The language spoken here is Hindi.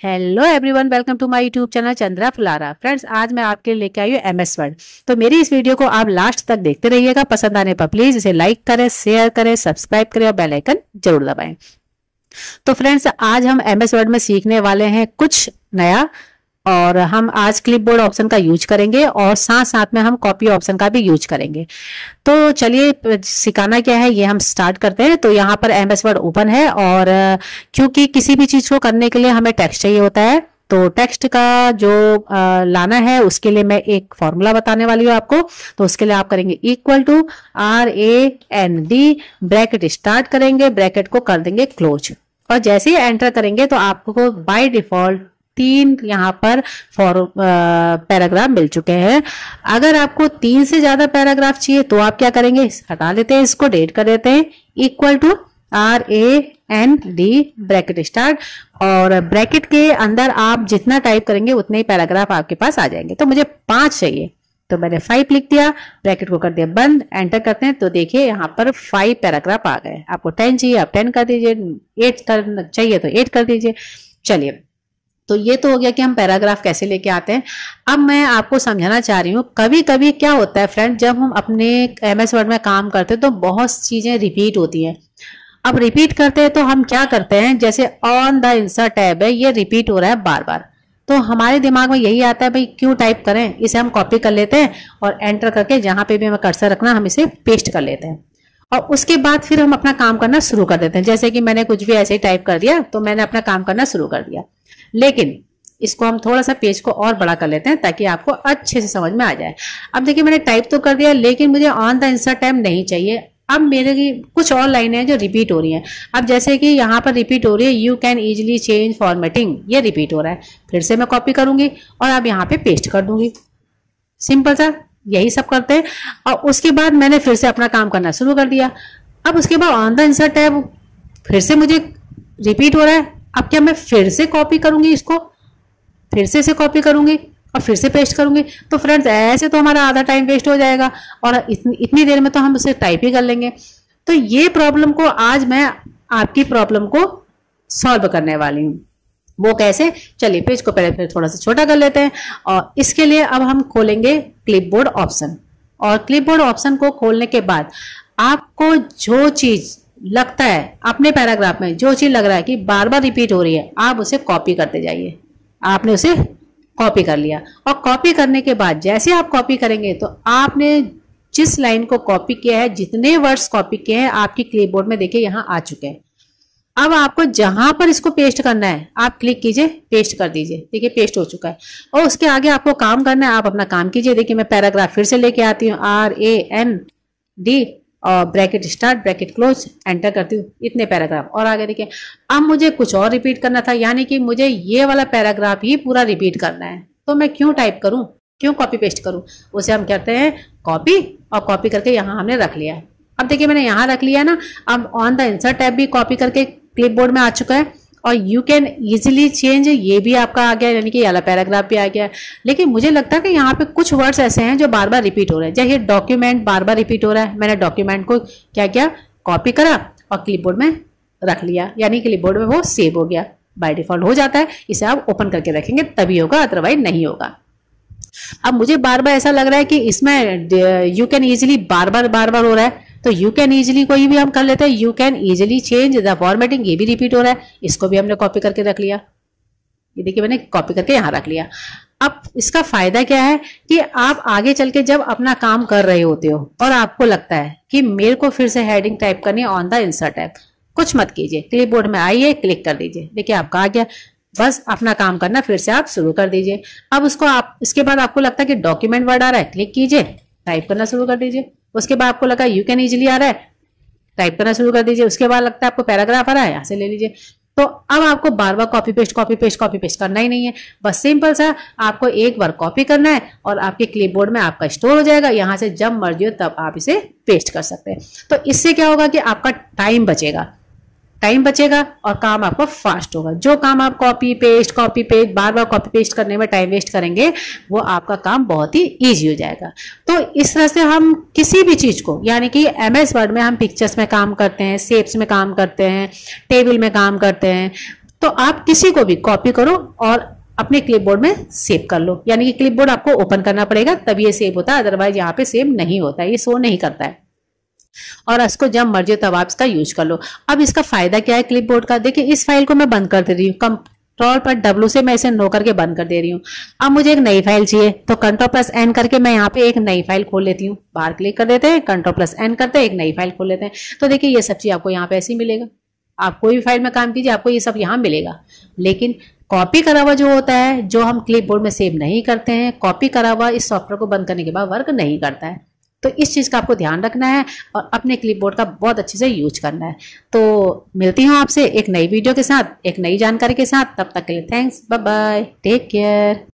Hello everyone, welcome to my YouTube channel Chandra Phulara. Friends, आज मैं आपके लिए लेके आई हूँ एमएस वर्ड। तो मेरी इस वीडियो को आप लास्ट तक देखते रहिएगा। पसंद आने पर प्लीज इसे लाइक करें, शेयर करें, सब्सक्राइब करें और बेल आइकन जरूर दबाएं। तो फ्रेंड्स, आज हम एमएस वर्ड में सीखने वाले हैं कुछ नया, और हम आज क्लिपबोर्ड ऑप्शन का यूज करेंगे और साथ साथ में हम कॉपी ऑप्शन का भी यूज करेंगे। तो चलिए, सिखाना क्या है ये हम स्टार्ट करते हैं। तो यहाँ पर एमएस वर्ड ओपन है, और क्योंकि किसी भी चीज को करने के लिए हमें टेक्स्ट चाहिए होता है, तो टेक्स्ट का जो लाना है उसके लिए मैं एक फॉर्मूला बताने वाली हूँ आपको। तो उसके लिए आप करेंगे equal to RAND, bracket start करेंगे, ब्रैकेट को कर देंगे क्लोज, और जैसे ही एंटर करेंगे तो आपको बाय डिफॉल्ट 3 यहाँ पर पैराग्राफ मिल चुके हैं। अगर आपको 3 से ज्यादा पैराग्राफ चाहिए तो आप क्या करेंगे, हटा लेते हैं, इसको डेट कर देते हैं, equal to RAND, bracket start, और ब्रैकेट के अंदर आप जितना टाइप करेंगे उतने ही पैराग्राफ आपके पास आ जाएंगे। तो मुझे 5 चाहिए तो मैंने 5 लिख दिया, ब्रैकेट को कर दिया बंद, एंटर करते हैं तो देखिए यहाँ पर 5 पैराग्राफ आ गए। आपको 10 चाहिए आप 10 कर दीजिए, 8 चाहिए तो 8 कर दीजिए। चलिए, तो ये तो हो गया कि हम पैराग्राफ कैसे लेके आते हैं। अब मैं आपको समझाना चाह रही हूँ, कभी कभी क्या होता है फ्रेंड, जब हम अपने एमएस वर्ड में काम करते हैं तो बहुत चीजें रिपीट होती हैं। अब रिपीट करते हैं तो हम क्या करते हैं, जैसे ऑन द इंसर्ट टैब है, ये रिपीट हो रहा है बार बार, तो हमारे दिमाग में यही आता है भाई क्यों टाइप करें, इसे हम कॉपी कर लेते हैं और एंटर करके जहां पे भी हमें कर्सर रखना हम इसे पेस्ट कर लेते हैं, और उसके बाद फिर हम अपना काम करना शुरू कर देते हैं। जैसे कि मैंने कुछ भी ऐसे ही टाइप कर दिया तो मैंने अपना काम करना शुरू कर दिया। लेकिन इसको हम थोड़ा सा पेज को और बड़ा कर लेते हैं ताकि आपको अच्छे से समझ में आ जाए। अब देखिए, मैंने टाइप तो कर दिया लेकिन मुझे ऑन द इंसर्ट टाइम नहीं चाहिए। अब मेरे की कुछ और लाइनें हैं जो रिपीट हो रही हैं। अब जैसे कि यहाँ पर रिपीट हो रही है, you can easily change formatting, ये रिपीट हो रहा है। फिर से मैं कॉपी करूंगी और अब यहाँ पे पेस्ट कर दूंगी। सिंपल सा यही सब करते हैं, और उसके बाद मैंने फिर से अपना काम करना शुरू कर दिया। अब उसके बाद ऑन द इंसर्ट टैब फिर से मुझे रिपीट हो रहा है। अब क्या मैं फिर से कॉपी करूंगी, इसको फिर से इसे कॉपी करूंगी और फिर से पेस्ट करूंगी। तो फ्रेंड्स, ऐसे तो हमारा आधा टाइम वेस्ट हो जाएगा और इतनी देर में तो हम उसे टाइप ही कर लेंगे। तो ये प्रॉब्लम को आज मैं आपकी प्रॉब्लम को सॉल्व करने वाली हूँ। वो कैसे, चलिए पेज को पहले फिर थोड़ा सा छोटा कर लेते हैं, और इसके लिए अब हम खोलेंगे क्लिपबोर्ड ऑप्शन। और क्लिपबोर्ड ऑप्शन को खोलने के बाद आपको जो चीज लगता है अपने पैराग्राफ में, जो चीज लग रहा है कि बार बार रिपीट हो रही है, आप उसे कॉपी करते जाइए। आपने उसे कॉपी कर लिया, और कॉपी करने के बाद जैसे आप कॉपी करेंगे तो आपने जिस लाइन को कॉपी किया है, जितने वर्ड्स कॉपी किए हैं, आपकी क्लिपबोर्ड में देखिए यहाँ आ चुके हैं। अब आपको जहां पर इसको पेस्ट करना है आप क्लिक कीजिए, पेस्ट कर दीजिए। देखिए पेस्ट हो चुका है, और उसके आगे आपको काम करना है, आप अपना काम कीजिए। देखिए मैं पैराग्राफ फिर से लेके आती हूँ, RAND, और bracket start, bracket close, enter करती हूँ। इतने पैराग्राफ और आगे देखिए। अब मुझे कुछ और रिपीट करना था, यानी कि मुझे ये वाला पैराग्राफ ही पूरा रिपीट करना है। तो मैं क्यों टाइप करूं, क्यों कॉपी पेस्ट करूं, उसे हम कहते हैं कॉपी, और कॉपी करके यहाँ हमने रख लिया है। अब देखिए मैंने यहाँ रख लिया ना। अब ऑन द इंसर्ट टैब भी कॉपी करके क्लिपबोर्ड में आ चुका है, और यू कैन इजिली चेंज ये भी आपका आ गया, यानी कि वाला पैराग्राफ भी आ गया। लेकिन मुझे लगता है कि यहाँ पे कुछ वर्ड्स ऐसे हैं जो बार बार रिपीट हो रहे हैं। जैसे डॉक्यूमेंट बार बार रिपीट हो रहा है, मैंने डॉक्यूमेंट को क्या किया, कॉपी करा और क्लिपबोर्ड में रख लिया, यानी क्लिपबोर्ड में वो सेव हो गया। बाय डिफॉल्ट हो जाता है, इसे आप ओपन करके रखेंगे तभी होगा, अदरवाइज नहीं होगा। अब मुझे बार बार ऐसा लग रहा है कि इसमें यू कैन इजिली बार बार हो रहा है, तो यू कैन इजिली कोई भी हम कर लेते हैं, you can easily change the formatting, ये भी रिपीट हो रहा है, इसको भी हमने कॉपी करके रख लिया। ये देखिए मैंने कॉपी करके यहाँ रख लिया। अब इसका फायदा क्या है कि आप आगे चल के जब अपना काम कर रहे होते हो और आपको लगता है कि मेरे को फिर से हेडिंग टाइप करनी है ऑन द इंसर्ट टैब, कुछ मत कीजिए, क्लिपबोर्ड में आइए, क्लिक कर दीजिए। देखिए आपका आ गया, बस अपना काम करना फिर से आप शुरू कर दीजिए। अब उसको आप, इसके बाद आपको लगता है कि डॉक्यूमेंट वर्ड आ रहा है, क्लिक कीजिए, टाइप करना शुरू कर दीजिए। उसके बाद आपको लगा यू कैन इजिली आ रहा है, टाइप करना शुरू कर दीजिए। उसके बाद लगता है आपको पैराग्राफ आ रहा है, यहाँ से ले लीजिए। तो अब आपको बार बार कॉपी पेस्ट करना ही नहीं है, बस सिंपल सा आपको एक बार कॉपी करना है और आपके क्लिपबोर्ड में आपका स्टोर हो जाएगा। यहाँ से जब मर्जी हो तब आप इसे पेस्ट कर सकते हैं। तो इससे क्या होगा कि आपका टाइम बचेगा और काम आपका फास्ट होगा। जो काम आप कॉपी पेस्ट बार बार कॉपी पेस्ट करने में टाइम वेस्ट करेंगे, वो आपका काम बहुत ही इजी हो जाएगा। तो इस तरह से हम किसी भी चीज को, यानी कि एमएस वर्ड में हम पिक्चर्स में काम करते हैं, शेप्स में काम करते हैं, टेबल में काम करते हैं, तो आप किसी को भी कॉपी करो और अपने क्लिपबोर्ड में सेव कर लो, यानी कि क्लिपबोर्ड आपको ओपन करना पड़ेगा तभी ये सेव होता है, अदरवाइज यहाँ पे सेव नहीं होता है, ये शो नहीं करता है। और इसको जब मर्जी तब आप इसका यूज कर लो। अब इसका फायदा क्या है क्लिपबोर्ड का, देखिए इस फाइल को मैं बंद कर दे रही हूँ, कंट्रोल पर डब्ल्यू से मैं इसे नो करके बंद कर दे रही हूँ। अब मुझे एक नई फाइल चाहिए तो कंट्रोल प्लस एन करके मैं यहाँ पे एक नई फाइल खोल लेती हूँ, बाहर क्लिक कर देते हैं, कंट्रोल प्लस एन करते हैं, एक नई फाइल खोल लेते हैं। तो देखिए ये सब चीज आपको यहाँ पे ऐसे ही मिलेगा, आप कोई भी फाइल में काम कीजिए आपको ये सब यहाँ मिलेगा। लेकिन कॉपी करा हुआ जो होता है, जो हम क्लिपबोर्ड में सेव नहीं करते हैं, कॉपी करा हुआ इस सॉफ्टवेयर को बंद करने के बाद वर्क नहीं करता है। तो इस चीज का आपको ध्यान रखना है और अपने क्लिपबोर्ड का बहुत अच्छे से यूज करना है। तो मिलती हूँ आपसे एक नई वीडियो के साथ, एक नई जानकारी के साथ। तब तक के लिए thanks, bye bye, take care.